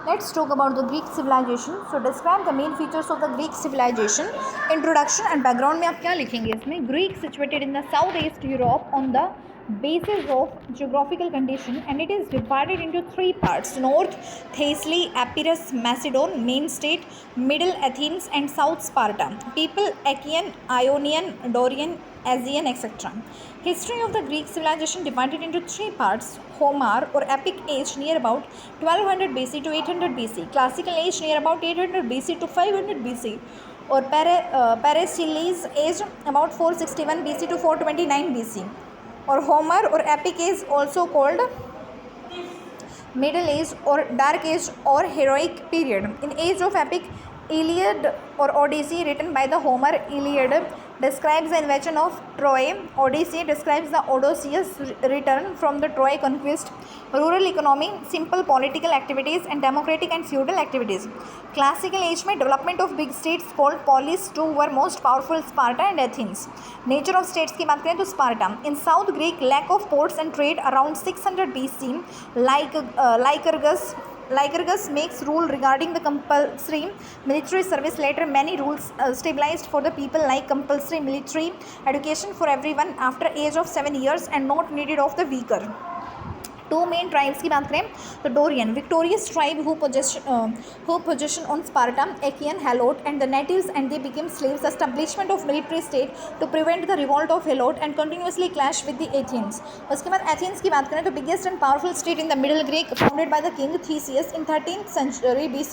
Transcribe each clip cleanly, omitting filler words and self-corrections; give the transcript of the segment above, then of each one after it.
Let's talk about the Greek civilization. So describe the main features of the Greek civilization. Introduction and background में आप क्या लिखेंगे इसमें? Greek situated in the southeast Europe on the basis of geographical condition, and it is divided into three parts: North Thessaly, Epirus, Macedon, main state, Middle Athens, and South Sparta. People Achaean, Ionian, Dorian, Asian, etc. History of the Greek civilization divided into three parts: Homer or epic age near about 1200 BC to 800 BC, classical age near about 800 BC to 500 BC, or Pericles age about 461 BC to 429 BC, or Homer or epic age also called Middle Age or Dark Age or Heroic period. In age of epic, Iliad or Odyssey written by the Homer. Iliad describes the invasion of Troy. Odyssey describes the Odysseus' return from the Troy conquest. Rural economy, simple political activities, and democratic and feudal activities. Classical age में development of big states called polis. Two were most powerful, Sparta and Athens. Nature of states की बात करें तो Sparta. In South Greek, lack of ports and trade around 600 BC. Lycurgus makes rule regarding the compulsory military service. Later, many rules stabilized for the people, like compulsory military education for everyone after age of 7 years and not needed of the weaker. Two main tribes की बात करें तो Dorian, victorious tribe who possession on Sparta, Achaean, Helot, and the natives, and they became slaves. Establishment of military state to prevent the revolt of Helot and continuously clash with the Athens. उसके बाद Athens की बात करें तो biggest and powerful state in the Middle Greek, founded by the king Theseus in 13th century BC.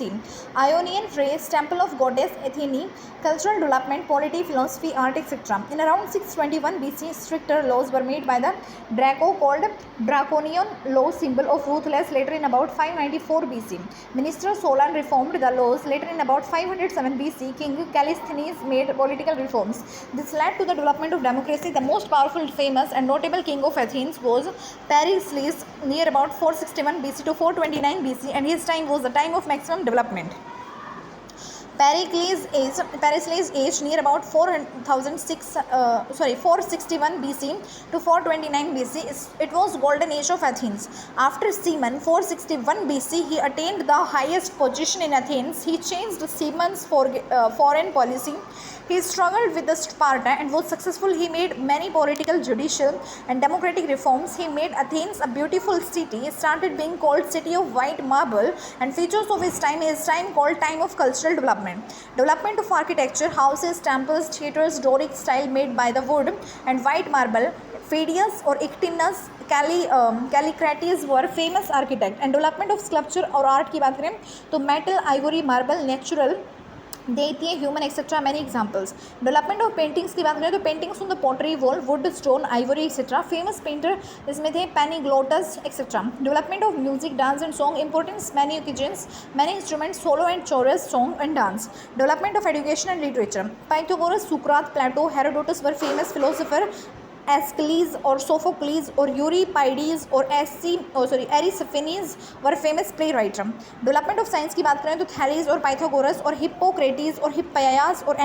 Ionian phrase, temple of goddess Athene, cultural development, polity, philosophy, art, etc. In around 621 BC, stricter laws were made by the Draco called Draconian law, symbol of ruthless. Later in about 594 BC, minister Solon reformed the laws. Later in about 507 BC, king Callisthenes made political reforms. This led to the development of democracy. The most powerful, famous and notable king of Athens was Pericles, near about 461 BC to 429 BC, and his time was the time of maximum development. Pericles' age near about 461 BC to 429 BC. It was golden age of Athens. After Cimon, 461 BC, he attained the highest position in Athens. He changed Cimon's foreign policy. He struggled with the Sparta and was successful. He made many political, judicial, and democratic reforms. He made Athens a beautiful city. It started being called City of White Marble, and features of his time called time of cultural development. Development of architecture, houses, temples, theatres, Doric style made by the wood and white marble. Phidias or Ictinus, Callicrates were famous architect. And development of sculpture or art की बात करें तो metal, ivory, marble, natural, देती है human etcetera. Many examples. Development of paintings की बात करें तो paintings on the pottery wall, wood, stone, ivory etcetera. Famous painter इसमें थे पैनीग्लोटस etcetera. Development of music, dance and song, importance many occasions, many instruments, solo and chorus, song and dance. Development of education and literature. Pythagoras, सुकरात, Plato, Herodotus were famous philosopher. Aeschylus or Sophocles or Euripides or Aristophanes were famous playwright. Development of science की बात करें तो Thales और Pythagoras और Hippocrates और Hippias और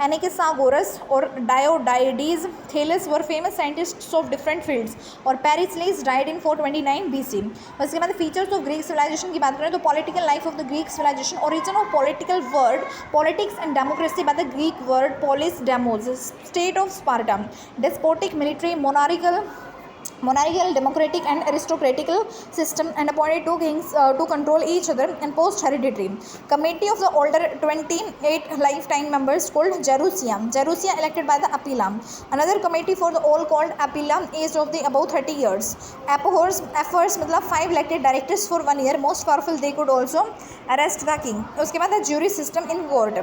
Anaxagoras और Diomedes Thales were famous scientists of different fields. और Pericles died in 429 BC. उसके बाद features of Greek civilization की बात करें तो political life of the Greek civilization. Origin of political word politics and democracy by the Greek word polis, demos. State of Sparta. Despotic, military, monarchical, democratic and aristocratic system, and appointed two kings to control each other, and post hereditary. Committee of the older 28 lifetime members called Gerousia elected by the Apilla. Another committee for the all called Apilla, age of the above 30 years. Ephors मतलब 5 elected directors for 1 year. Most powerful, they could also arrest the king. उसके बाद jury system in court.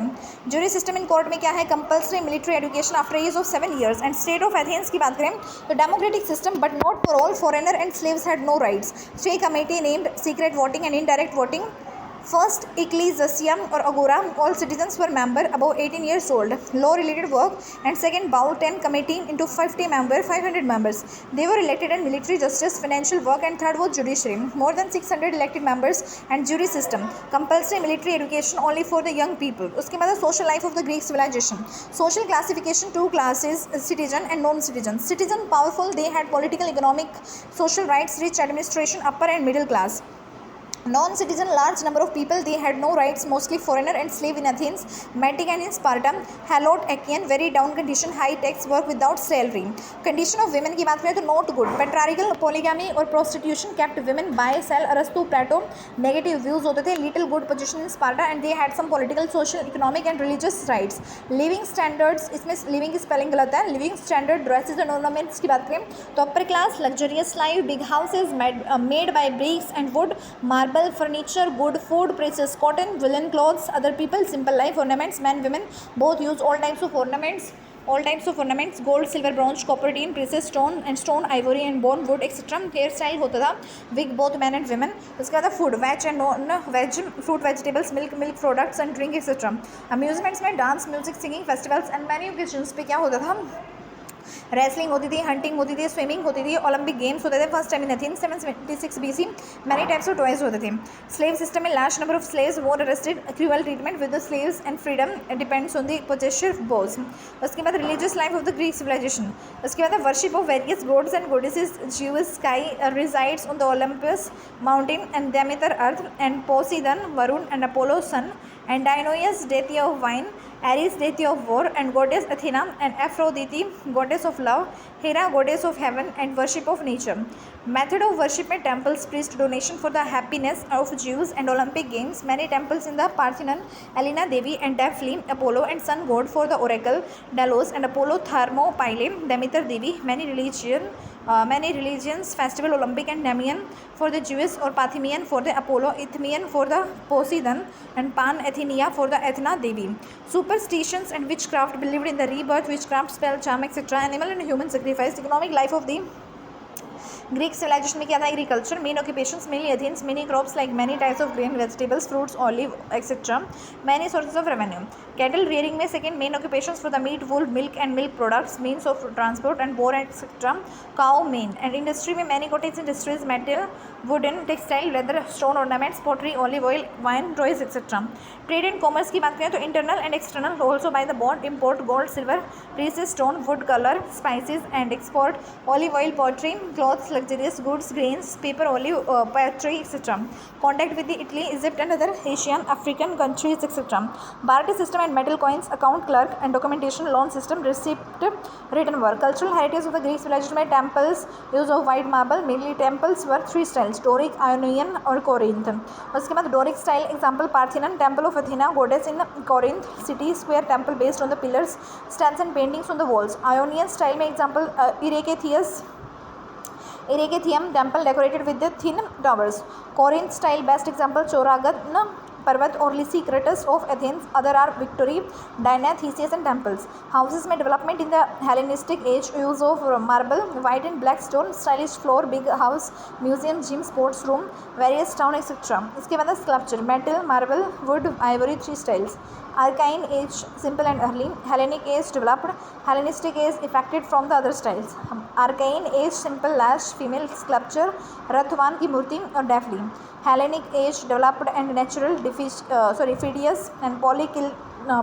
Jury system in court में क्या है? Compulsory military education after age of 7 years. And state of Athens की बात करें तो democratic system, but not for all. Foreigner and slaves had no rights. Three committee named secret voting and indirect voting. First, ecclesia or agora, all citizens were member above 18 years old. Law related work. And second, bowl 10 committee into 50 member, 500 members. They were elected in military justice, financial work, and third was judiciary. More than 600 elected members and jury system. Compulsory military education only for the young people. उसके बाद social life of the Greek civilization. Social classification, 2 classes, citizen and non-citizen. Citizen powerful, they had political, economic, social rights, rich administration, upper and middle class. Non-citizen, large number of people, they had no rights, mostly foreigner and slave in Athens, Metic and in Sparta, Halot, Achaean, very down condition, high tax, work without salary. Condition of women की बात करें तो not good, patriarchal, polygamy और prostitution kept women by sell, Aristo, Plato, negative views होते थे, little good position in Sparta and they had some political, social, economic and religious rights. Living standards, इसमें living की spelling गलत है, living standard, dresses and ornaments की बात करें तो upper class, luxurious life, big houses made by bricks and wood, marble, furniture, good food, precious cotton, woolen clothes, other people, simple life, ornaments, men, women, both use all types of ornaments, gold, silver, bronze, copper, tin, precious stone and stone, ivory and bone, wood, etc. Hair style होता था wig both men and women. उसके बाद food, veg and non veg, fruit, vegetables, milk products and drink etcetera. Amusements में dance, music, singing, festivals and many occasions पे क्या होता था, wrestling होती थी, हंटिंग होती थी, स्विमिंग होती थी, ओलंपिक गेम्स होते थे. First time in Athens 776 BC. Many types of toys होते थे. स्लेव सिस्टम में large number of slaves were arrested, cruel treatment with the slaves and freedom depends on the possessive boss. उसके बाद religious life of the Greek civilization. उसके बाद worship of various gods and goddesses. Zeus sky resides on the Olympus mountain and Demeter earth and Poseidon Varuna and Apollo sun and Dionysus, deity of wine, Ares, deity of war, and goddess Athena, and Aphrodite, goddess of love, Hera, goddess of heaven, and worship of nature. Method of worship में temples, priest donation for the happiness of Jews and Olympic games. Many temples in the Parthenon, Elena Devi and Daphne, Apollo and sun god for the oracle, Delos and Apollo, Thermopylae, Demeter Devi. Many religions, festival Olympic and Nemean for the Jewish or Parthenian for the Apollo, Isthmian for the Poseidon and Pan Athenia for the Athena Devi. Superstitions and witchcraft, believed in the rebirth, witchcraft, spell, charm, etc. Animal and human sacrifice. Economic life of the Greek civilization में क्या था, agriculture. Main occupations mainly Athens, many crops like many types of grain, vegetables, fruits, olive etcetera. Many sources of revenue. Cattle rearing में second main occupations for the meat, wool, milk and milk products, means of transport and bore etcetera. Cow main. And industry में many cottage industries, metal, wooden, textile, leather, stone ornaments, pottery, olive oil, wine, toys etcetera. Trade and commerce की बात करें तो internal and external, also by the bond, import gold, silver, precious stone, would, colour, spices and export, olive oil, pottery, clothes, luxurious goods, grains, paper, olive, poetry, etc. Contact with the Italy, Egypt and other Asian, African countries, etc. Barter system and metal coins, account clerk and documentation, loan system, receipt, written work. Cultural heritage of the Greek civilization में temples, use of white marble. Mainly temples were three styles: Doric, Ionian और Corinth. उसके बाद Doric style example Parthenon, temple of Athena, goddess in Corinth, city square temple based on the pillars, statues and paintings on the walls. Ionian style में example Erechtheum temple decorated with the thin towers. Corinth style best example Choragan पर्वत और Lysistratus of Athens. Other are Victory, Diana, Theseus and temples. Houses में development in the Hellenistic age, use of marble, white and black stone, stylish floor, big house, museum, gym, sports room, various town etc. इसके बाद sculpture, metal, marble, wood, ivory, three styles. Archaic age simple and early. Hellenic age developed. Hellenistic age affected from the other styles. Archaic age simple large female sculpture, रथवान की मूर्ति और Daphne. Hellenic age developed and natural. Phidias and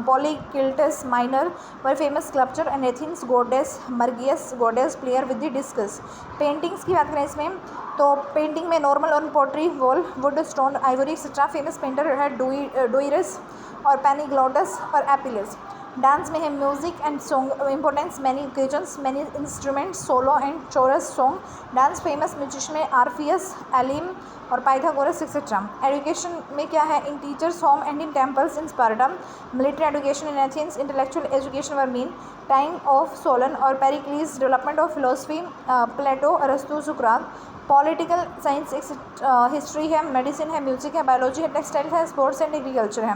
Polykiltus Minor were famous sculpture and Athens goddess Margias goddess player with the discus. Paintings की बात करें इसमें तो painting में normal on pottery, wall, wood, stone, ivory etcetera. Famous painter है डोइरस और पेनिग्लॉटस और एपिलस. डांस में है music and song importance, many occasions, many instruments, solo and chorus song. Dance famous musician में आर्फियस, एलिम और पाइथागोरस एक्सेट्रा. एजुकेशन में क्या है, in teachers home and in temples in Sparta. Military education in Athens. Intellectual education were mean time of Solon और Pericles. Development of philosophy Plato, अरस्तु, सुकरात. Political science history है, medicine है, music है, biology है, टेक्सटाइल है, sports and agriculture है.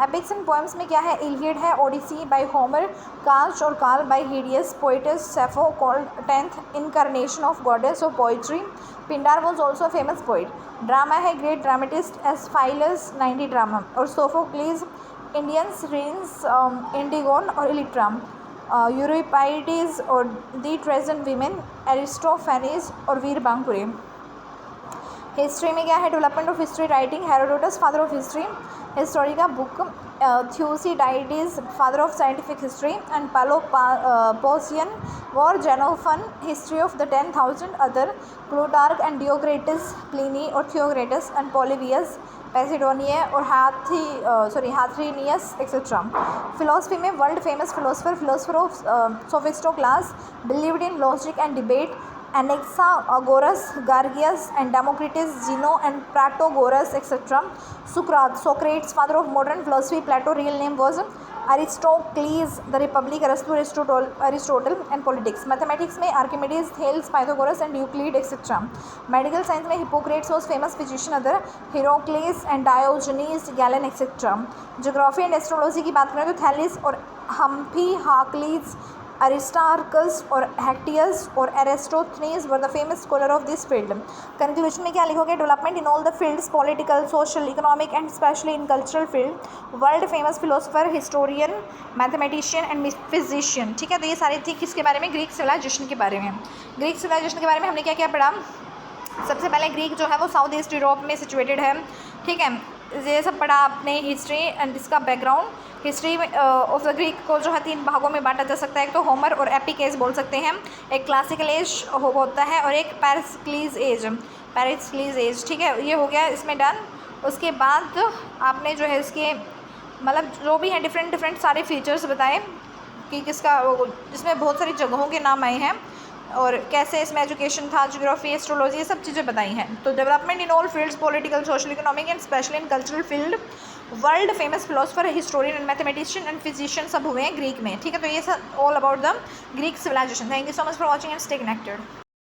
Epics and poems में क्या है, इलियड है, ओडिसी बाय होमर, कास्ट और काल बाय हीडियस, poetess Sappho called 10th incarnation of goddess of poetry. Pindar was also famous poet. Drama है, ग्रेट ड्रामेटिस्ट एस्फाइलस 90 ड्रामा और सोफोक्लीज. इंडियंस रीन्स इंडिगोन और इलिट्रा. यूरोपाइडिस और दी ट्रेजन वीमेन, एरिस्टोफेनीज और वीर बांकुरे. हिस्ट्री में क्या है, development of history writing, Herodotus father of history. Historica book Thucydides, father of scientific history, and Peloponnesian War, Xenophon, history of the 10,000 other, Plutarch and Diocrates, Pliny or Theocritus, and Polybius, Posidonius और Hathornius etc. Philosophy में world famous philosopher of सोफिस्टो class, believed in logic and debate, Anaxagoras, Gorgias and Democritus, Zeno and Protagoras etc. Socrates, father of modern philosophy, Plato, real name was Aristocles, The Republic, Aristotle and Politics. Mathematics में Archimedes, Thales, Pythagoras and Euclid etc. Medical science में Hippocrates was famous physician, other Heracles and Diogenes, Galen etc. Geography and astrology की बात करें तो Thales और Humphrey, Hercules, Aristarchus और Hectaeus और Eratosthenes were the famous scholar of this field. Conclusion में क्या लिखोगे? Development in all the fields, political, social, economic and especially in cultural field. World famous philosopher, historian, mathematician and physician. ठीक है, तो ये सारी थी किसके बारे में? ग्रीक सिविलाइजेशन के बारे में. ग्रीक सिविलाइजेशन के बारे में हमने क्या क्या पढ़ा? सबसे पहले ग्रीक जो है वो साउथ ईस्ट यूरोप में सिचुएटेड है. ठीक है, ये सब पढ़ा आपने. हिस्ट्री एंड इसका background. History of the Greek को जो है 3 भागों में बांटा जा सकता है. एक तो होमर और एपिक एज बोल सकते हैं, एक क्लासिकल एज होता है और एक पेरिस्क्लीज एज. ठीक है, ये हो गया इसमें डन. उसके बाद आपने जो है इसके मतलब जो भी हैं डिफरेंट सारे फीचर्स बताए कि किसका, इसमें बहुत सारी जगहों के नाम आए हैं और कैसे इसमें एजुकेशन था, ज्योग्राफी, एस्ट्रोलॉजी, ये सब चीज़ें बताई हैं. तो development in all fields, political, social, economic and specially in cultural field. World famous philosopher, historian and mathematician and physician सब हुए हैं ग्रीक में. ठीक है, तो ये सब all about the Greek civilisation. Thank you so much for watching and stay connected.